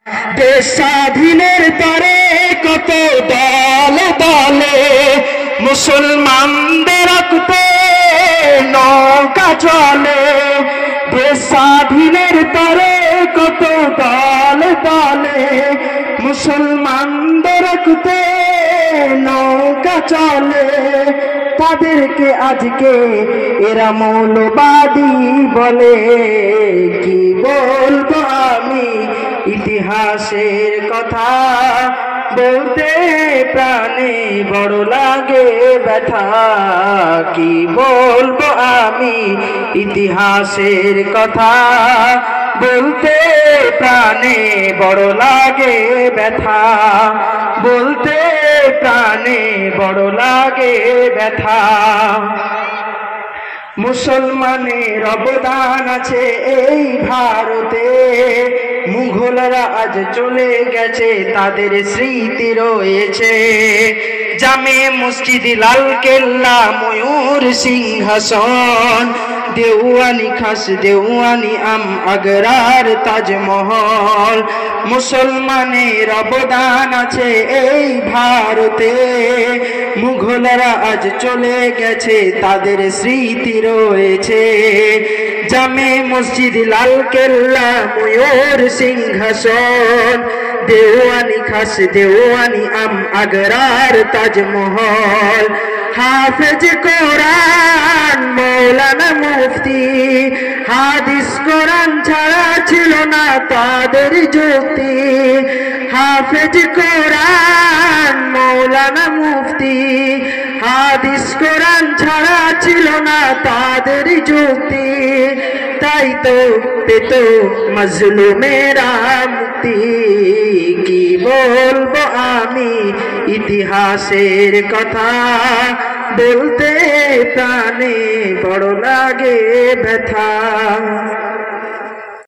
দেশ স্বাধীনের তরে কত দলে দলে মুসলমানদের রক্তে নৌকা চলে। দেশ স্বাধীনের তরে কত দলে দলে মুসলমানদের রক্তে নৌকা চলে। তাদেরকে আজকে এরা মৌলবাদী বলে। কি বলবো আমি ইতিহাসের কথা, বলতে প্রাণে বড় লাগে ব্যথা। কি বলবো আমি ইতিহাসের কথা, বলতে প্রাণে বড় লাগে ব্যথা। বলতে প্রাণে বড় লাগে ব্যথা। মুসলমানের অবদান আছে এই ভারতে। মুঘলরা আজ চলে গেছে, তাদের স্মৃতি রয়েছে। জামে মসজিদ, লাল কেল্লা, ময়ূর সিংহাসন, দেওয়ানি খাস, দেওয়ানি আম, আগ্রার তাজমহল। মুসলমানের অবদান আছে এই ভারতে। মুঘলরা আজ চলে গেছে, তাদের স্মৃতি রয়েছে। জামে মসজিদ, লাল কেল্লা, ময়ূর সিংহাসন, দেওয়ানি খাস, দেওয়ানি আম, আগ্রার তাজমহল। হাফেজ কোরআন মৌলানা মুফতি, হাদিস কোরআন ছাড়া ছিল না তাদের যুক্তি। হাফেজ কোরআন মৌলানা মুফতি, হাদিস কোরআন ছাড়া ছিল না তাদের যুক্তি। তাই তো পেত মজলুমেরা মুক্তি। কি বলবো আমি ইতিহাসের কথা, বলতে প্রাণে বড় লাগে ব্যথা।